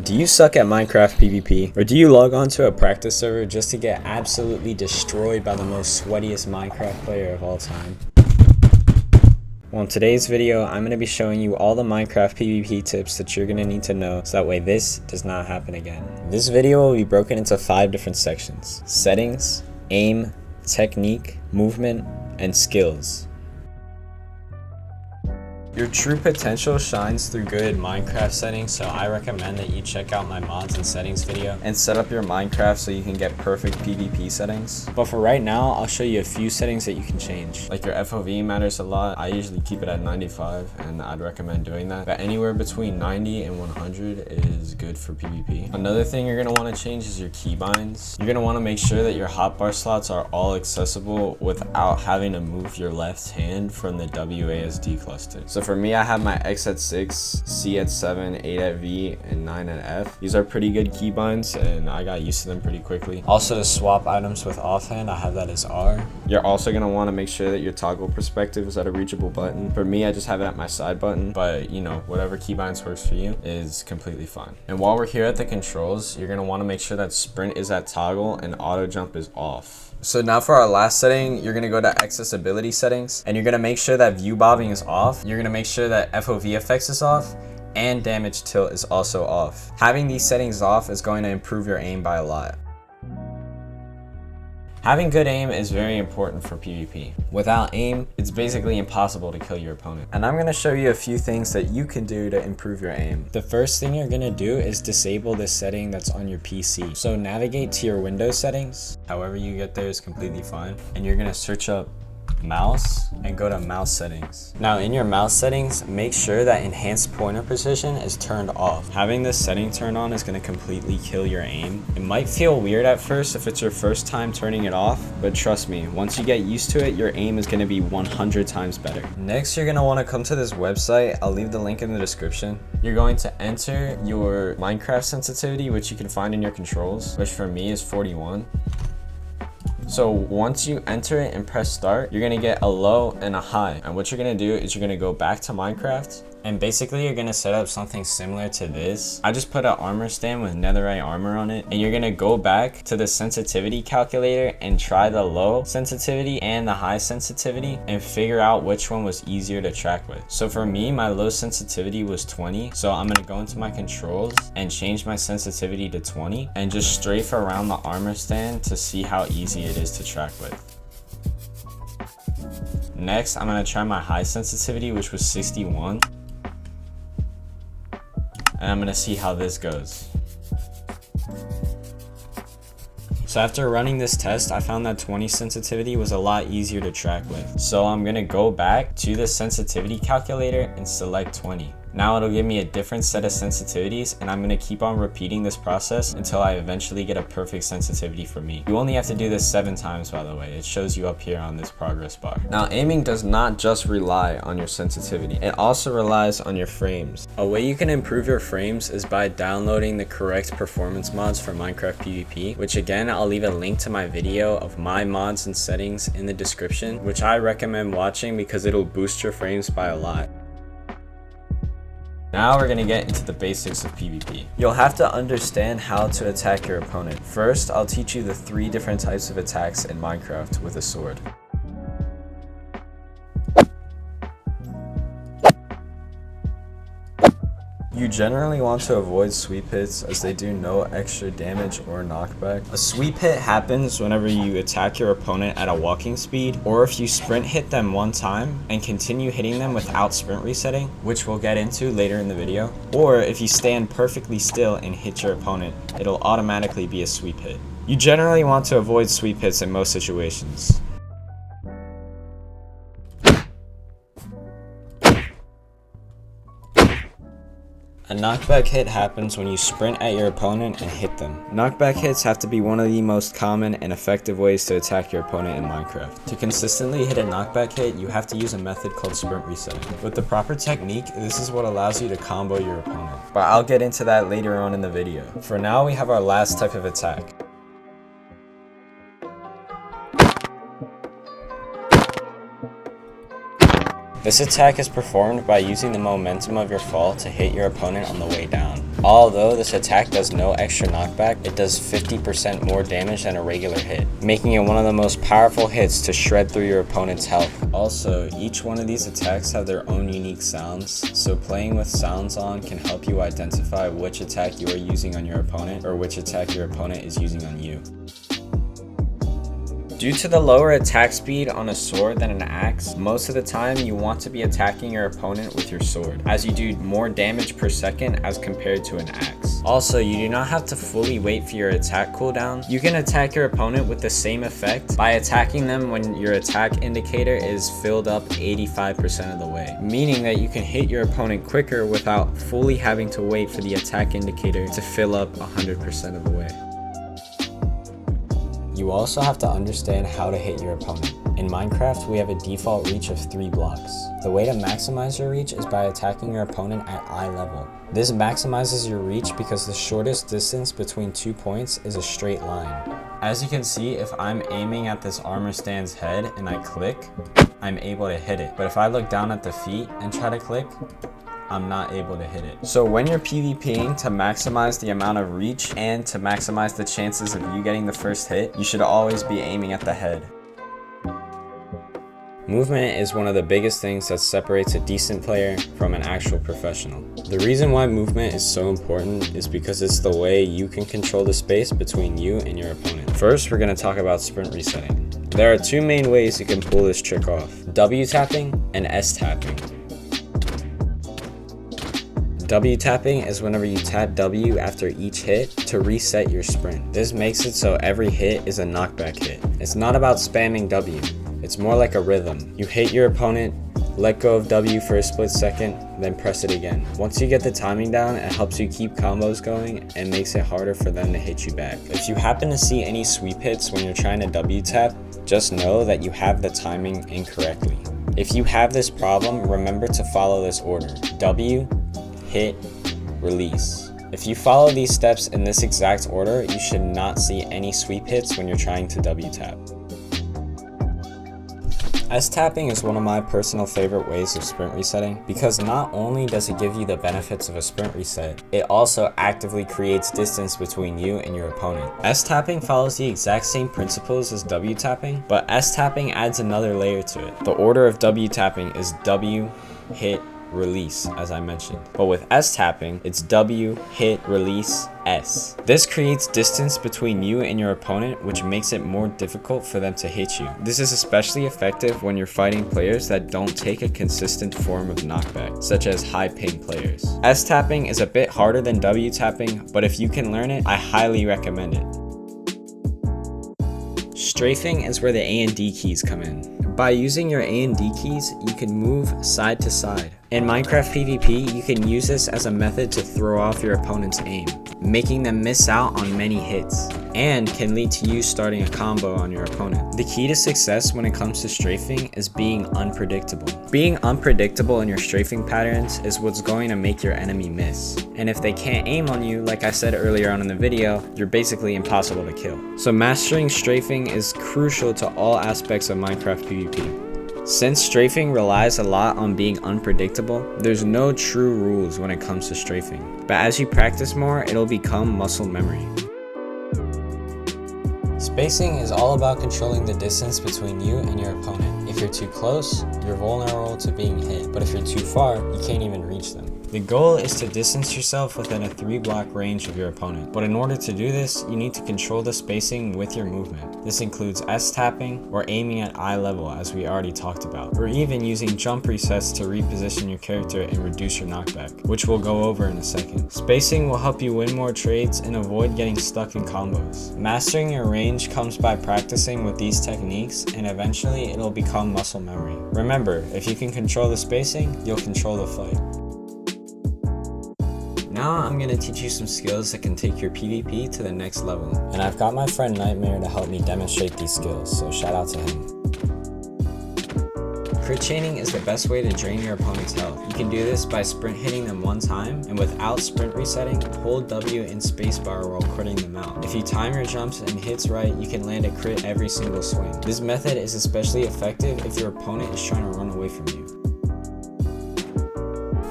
Do you suck at Minecraft PvP? Or do you log on to a practice server just to get absolutely destroyed by the most sweatiest Minecraft player of all time? Well, in today's video, I'm going to be showing you all the Minecraft PvP tips that you're going to need to know so that way this does not happen again. This video will be broken into 5 different sections: settings, aim, technique, movement, and skills. Your true potential shines through good Minecraft settings, so I recommend that you check out my mods and settings video and set up your Minecraft so you can get perfect PvP settings. But for right now, I'll show you a few settings that you can change. Like your FOV matters a lot. I usually keep it at 95 and I'd recommend doing that. But anywhere between 90 and 100 is good for PvP. Another thing you're going to want to change is your keybinds. You're going to want to make sure that your hotbar slots are all accessible without having to move your left hand from the WASD cluster. So for me, I have my X at 6, C at 7, 8 at V, and 9 at F. These are pretty good keybinds and I got used to them pretty quickly. Also, to swap items with offhand, I have that as R. You're also going to want to make sure that your toggle perspective is at a reachable button. For me, I just have it at my side button, but you know, whatever keybinds works for you is completely fine. And while we're here at the controls, you're going to want to make sure that sprint is at toggle and auto jump is off. So now for our last setting, you're going to go to accessibility settings and you're going to make sure that view bobbing is off. You're going to make sure that FOV effects is off and damage tilt is also off. Having these settings off is going to improve your aim by a lot. Having good aim is very important for PvP. Without aim, it's basically impossible to kill your opponent. And I'm going to show you a few things that you can do to improve your aim. The first thing you're going to do is disable this setting that's on your PC. So navigate to your Windows settings. However you get there is completely fine. And you're going to search up mouse and go to mouse settings. Now in your mouse settings, make sure that enhanced pointer precision is turned off. Having this setting turned on is going to completely kill your aim. It might feel weird at first if it's your first time turning it off, but trust me, once you get used to it, your aim is going to be 100 times better. Next, you're going to want to come to this website. I'll leave the link in the description. You're going to enter your Minecraft sensitivity, which you can find in your controls, which for me is 41. So once you enter it and press start, you're gonna get a low and a high. And what you're gonna do is you're gonna go back to Minecraft and basically you're gonna set up something similar to this. I just put an armor stand with netherite armor on it, and you're gonna go back to the sensitivity calculator and try the low sensitivity and the high sensitivity and figure out which one was easier to track with. So for me, my low sensitivity was 20. So I'm gonna go into my controls and change my sensitivity to 20 and just strafe around the armor stand to see how easy it is to track with. Next, I'm gonna try my high sensitivity, which was 61. And I'm gonna see how this goes. So after running this test, I found that 20 sensitivity was a lot easier to track with. So I'm gonna go back to the sensitivity calculator and select 20. Now it'll give me a different set of sensitivities, and I'm going to keep on repeating this process until I eventually get a perfect sensitivity for me. You only have to do this 7 times, by the way. It shows you up here on this progress bar. Now aiming does not just rely on your sensitivity. It also relies on your frames. A way you can improve your frames is by downloading the correct performance mods for Minecraft PvP, which again, I'll leave a link to my video of my mods and settings in the description, which I recommend watching because it'll boost your frames by a lot. Now we're going to get into the basics of PvP. You'll have to understand how to attack your opponent. First, I'll teach you the 3 different types of attacks in Minecraft with a sword. You generally want to avoid sweep hits as they do no extra damage or knockback. A sweep hit happens whenever you attack your opponent at a walking speed, or if you sprint hit them one time and continue hitting them without sprint resetting, which we'll get into later in the video, or if you stand perfectly still and hit your opponent, it'll automatically be a sweep hit. You generally want to avoid sweep hits in most situations. A knockback hit happens when you sprint at your opponent and hit them. Knockback hits have to be one of the most common and effective ways to attack your opponent in Minecraft. To consistently hit a knockback hit, you have to use a method called sprint resetting. With the proper technique, this is what allows you to combo your opponent. But I'll get into that later on in the video. For now, we have our last type of attack. This attack is performed by using the momentum of your fall to hit your opponent on the way down. Although this attack does no extra knockback, it does 50% more damage than a regular hit, making it one of the most powerful hits to shred through your opponent's health. Also, each one of these attacks have their own unique sounds, so playing with sounds on can help you identify which attack you are using on your opponent or which attack your opponent is using on you. Due to the lower attack speed on a sword than an axe, most of the time you want to be attacking your opponent with your sword, as you do more damage per second as compared to an axe. Also, you do not have to fully wait for your attack cooldown. You can attack your opponent with the same effect by attacking them when your attack indicator is filled up 85% of the way, meaning that you can hit your opponent quicker without fully having to wait for the attack indicator to fill up 100% of the way. You also have to understand how to hit your opponent. In Minecraft, we have a default reach of 3 blocks. The way to maximize your reach is by attacking your opponent at eye level. This maximizes your reach because the shortest distance between 2 points is a straight line. As you can see, if I'm aiming at this armor stand's head and I click, I'm able to hit it. But if I look down at the feet and try to click, I'm not able to hit it. So when you're PvPing, to maximize the amount of reach and to maximize the chances of you getting the first hit, you should always be aiming at the head. Movement is one of the biggest things that separates a decent player from an actual professional. The reason why movement is so important is because it's the way you can control the space between you and your opponent. First, we're going to talk about sprint resetting. There are 2 main ways you can pull this trick off: W tapping and S tapping. W tapping is whenever you tap W after each hit to reset your sprint. This makes it so every hit is a knockback hit. It's not about spamming W, it's more like a rhythm. You hit your opponent, let go of W for a split second, then press it again. Once you get the timing down, it helps you keep combos going and makes it harder for them to hit you back. If you happen to see any sweep hits when you're trying to W tap, just know that you have the timing incorrectly. If you have this problem, remember to follow this order: W, hit, release. If you follow these steps in this exact order, you should not see any sweep hits when you're trying to W tap. S tapping is one of my personal favorite ways of sprint resetting because not only does it give you the benefits of a sprint reset, it also actively creates distance between you and your opponent. S tapping follows the exact same principles as W tapping, but S tapping adds another layer to it. The order of W tapping is W, hit, release, as I mentioned. But with S tapping, it's W, hit, release, S. This creates distance between you and your opponent, which makes it more difficult for them to hit you. This is especially effective when you're fighting players that don't take a consistent form of knockback, such as high ping players. S tapping is a bit harder than W tapping, but if you can learn it, I highly recommend it. Strafing is where the A and D keys come in. By using your A and D keys, you can move side to side. In Minecraft PvP, you can use this as a method to throw off your opponent's aim, making them miss out on many hits, and can lead to you starting a combo on your opponent. The key to success when it comes to strafing is being unpredictable. Being unpredictable in your strafing patterns is what's going to make your enemy miss. And if they can't aim on you, like I said earlier on in the video, you're basically impossible to kill. So mastering strafing is crucial to all aspects of Minecraft PvP. Since strafing relies a lot on being unpredictable, there's no true rules when it comes to strafing. But as you practice more, it'll become muscle memory. Spacing is all about controlling the distance between you and your opponent. If you're too close, you're vulnerable to being hit, but if you're too far, you can't even reach them. The goal is to distance yourself within a 3-block range of your opponent, but in order to do this, you need to control the spacing with your movement. This includes S tapping or aiming at eye level, as we already talked about, or even using jump resets to reposition your character and reduce your knockback, which we'll go over in a second. Spacing will help you win more trades and avoid getting stuck in combos. Mastering your range comes by practicing with these techniques, and eventually it'll become muscle memory. Remember, if you can control the spacing, you'll control the fight. Now I'm going to teach you some skills that can take your PvP to the next level. And I've got my friend Nightmare to help me demonstrate these skills, so shout out to him. Crit chaining is the best way to drain your opponent's health. You can do this by sprint hitting them one time, and without sprint resetting, hold W and spacebar while critting them out. If you time your jumps and hits right, you can land a crit every single swing. This method is especially effective if your opponent is trying to run away from you.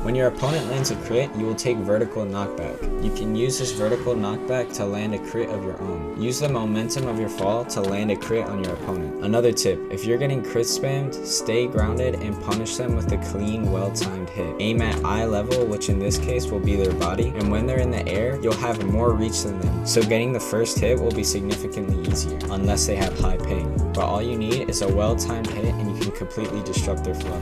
When your opponent lands a crit, you will take vertical knockback. You can use this vertical knockback to land a crit of your own. Use the momentum of your fall to land a crit on your opponent. Another tip, if you're getting crit spammed, stay grounded and punish them with a clean, well-timed hit. Aim at eye level, which in this case will be their body, and when they're in the air, you'll have more reach than them, so getting the first hit will be significantly easier, unless they have high ping. But all you need is a well-timed hit and you can completely disrupt their flow.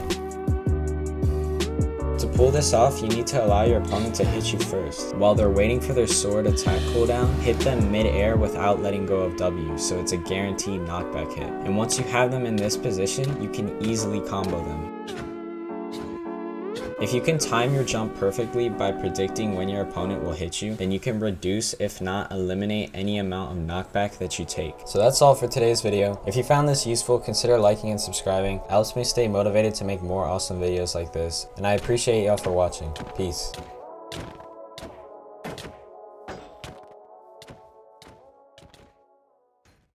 To pull this off, you need to allow your opponent to hit you first. While they're waiting for their sword attack cooldown, hit them mid-air without letting go of W, so it's a guaranteed knockback hit. And once you have them in this position, you can easily combo them. If you can time your jump perfectly by predicting when your opponent will hit you, then you can reduce, if not eliminate, any amount of knockback that you take. So that's all for today's video. If you found this useful, consider liking and subscribing. It helps me stay motivated to make more awesome videos like this. And I appreciate y'all for watching. Peace.